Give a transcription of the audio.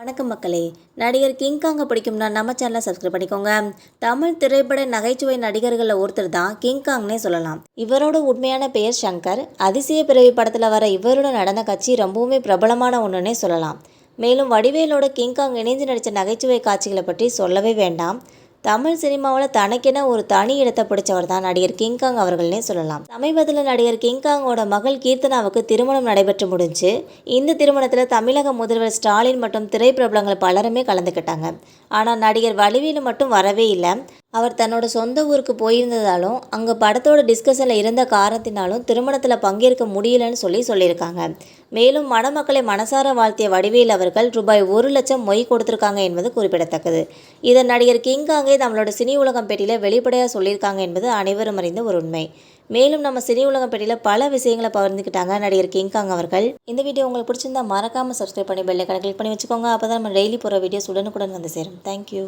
வணக்கம் மக்களே. நடிகர் கிங்காங்கை பிடிக்கும்னா நம்ம சேனலை சப்ஸ்கிரைப் பண்ணிக்கோங்க. தமிழ் திரைப்பட நகைச்சுவை நடிகர்களில் ஒருத்தர் தான் கிங்காங்னே சொல்லலாம். இவரோட உண்மையான பெயர் சங்கர். அதிசய பிறவி படத்தில் வர இவரோட நடன காட்சி ரொம்பவுமே பிரபலமான ஒன்றுன்னே சொல்லலாம். மேலும் வடிவேலோட கிங்காங் இணைந்து நடித்த நகைச்சுவை காட்சிகளை பற்றி சொல்லவே வேண்டாம். தமிழ் சினிமாவில் தனக்கென ஒரு தனி இடத்தை பிடிச்சவர் தான் நடிகர் கிங்காங் அவர்கள்னே சொல்லலாம். சமீபத்தில் நடிகர் கிங்காங்கோட மகள் கீர்த்தனாவுக்கு திருமணம் நடைபெற்று முடிஞ்சு. இந்த திருமணத்தில் தமிழக முதல்வர் ஸ்டாலின் மற்றும் திரைப்பிரபலங்கள் பலருமே கலந்துக்கிட்டாங்க. ஆனால் நடிகர் வடிவேலு மட்டும் வரவே இல்லை. அவர் தன்னோட சொந்த ஊருக்கு போயிருந்ததாலும் அங்கே படத்தோட டிஸ்கஷனில் இருந்த காரணத்தினாலும் திருமணத்தில் பங்கேற்க முடியலன்னு சொல்லியிருக்காங்க. மேலும் மணமக்களை மனசார வாழ்த்திய வடிவேல் அவர்கள் ரூபாய் 1,00,000 மொய் கொடுத்துருக்காங்க என்பது குறிப்பிடத்தக்கது. இதை நடிகர் கிங்காங்கே நம்மளோட சினி உலகம் பேட்டியில் வெளிப்படையாக சொல்லியிருக்காங்க என்பது அனைவரும் அறிந்த ஒரு உண்மை. மேலும் நம்ம சினி உலகம் பேட்டியில் பல விஷயங்களை பகிர்ந்துக்கிட்டாங்க நடிகர் கிங்காங் அவர்கள். இந்த வீடியோ உங்களுக்கு பிடிச்சிருந்தா மறக்காமல் சப்ஸ்கிரைப் பண்ணி பெல் ஐகானை கிளிக் பண்ணி வச்சுக்கோங்க. அப்போ தான் நம்ம டெய்லி போகிற வீடியோஸ் உடனுக்குடன் வந்து சேரும். தேங்க்யூ.